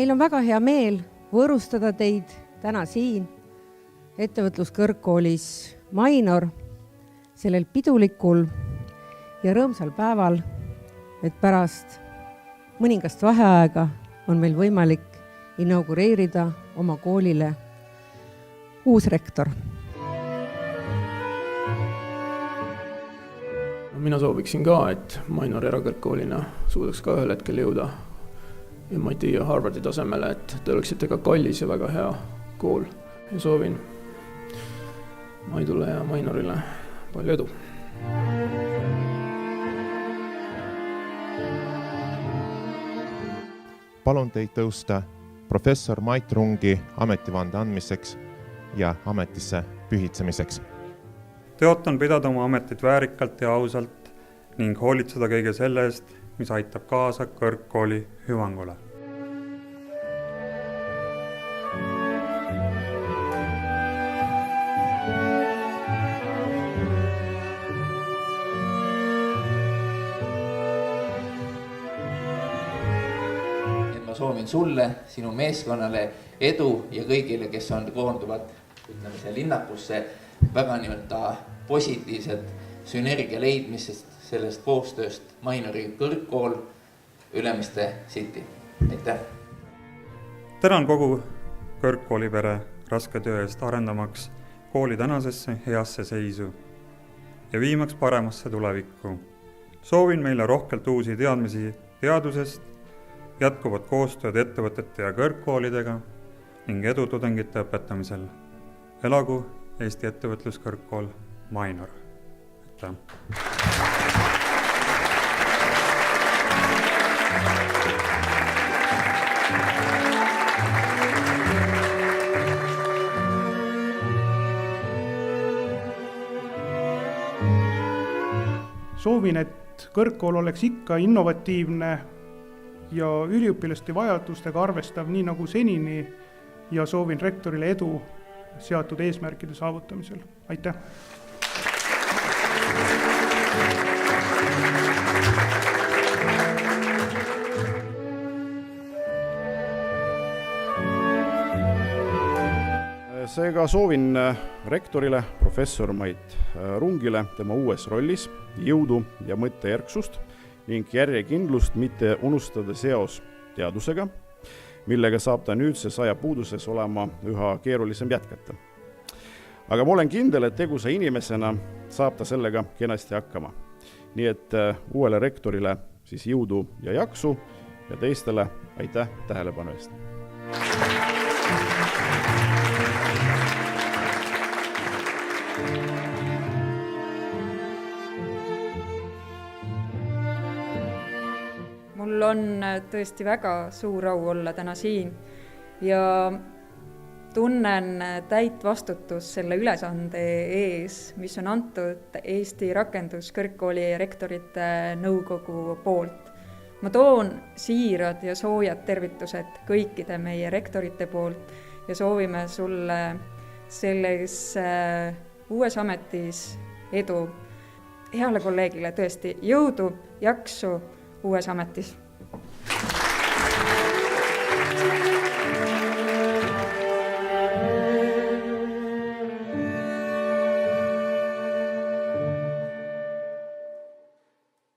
meil on väga hea meel võõrustada teid täna siin ettevõtluskõrgkoolis Mainor sellel pidulikul ja rõõmsal päeval, et pärast mõningast vaheaega on meil võimalik inaugureerida oma koolile uus rektor. Mina sooviksin ka, et Mainor erakõrgkoolina suudaks ka ühel hetkel jõuda MIT ja Harvardi tasemele, et te oleksite ka kallis ja väga hea kool. Ja soovin Maidule ja Mainorile palju edu. Palun teid tõusta professor Mait Rungi ametivande andmiseks ja ametisse pühitsemiseks. Tõotan pidada oma ametit väärikalt ja ausalt ning hoolitseda kõige selle eest, mis aitab kaasa kõrgkooli hüvangule. Ma soovin sulle, sinu meeskonnale edu ja kõigile, kes on koonduvad linnakusse, väga positiivset sünergia leidmisest sellest koostööst Mainori kõrgkool Ülemiste City. Aitäh! Tänan kogu kõrgkoolipere raske töö eest arendamaks kooli tänasesse heasse seisu ja viimaks paremasse tulevikku. Soovin meile rohkelt uusi teadmisi teadusest, jätkuvat koostööd ettevõtete ja kõrgkoolidega ning edu tudengite õpetamisel. Elagu Eesti ettevõtluskõrgkool Mainor. Aitäh! Soovin, et kõrgkool oleks ikka innovatiivne ja üliõpilaste vajadustega arvestav nii nagu senini ja soovin rektorile edu seatud eesmärkide saavutamisel. Aitäh! Seega soovin rektorile, professor Mait Rungile tema uues rollis jõudu ja mõttejärgsust ning järjekindlust mitte unustada seos teadusega, millega saab ta nüüdses ajapuuduses olema üha keerulisem jätkata. Aga ma olen kindel, et tegusa inimesena saab ta sellega kenasti hakkama. Nii et uuele rektorile siis jõudu ja jaksu ja teistele aitäh tähelepanu eest. Mul on tõesti väga suur au olla täna siin ja tunnen täit vastutus selle ülesande ees, mis on antud Eesti Rakenduskõrgkooli rektorite nõukogu poolt. Ma toon siirad ja soojad tervitused kõikide meie rektorite poolt ja soovime sulle selles uues ametis edu. Heale kolleegile tõesti jõudu, jaksu uues ametis.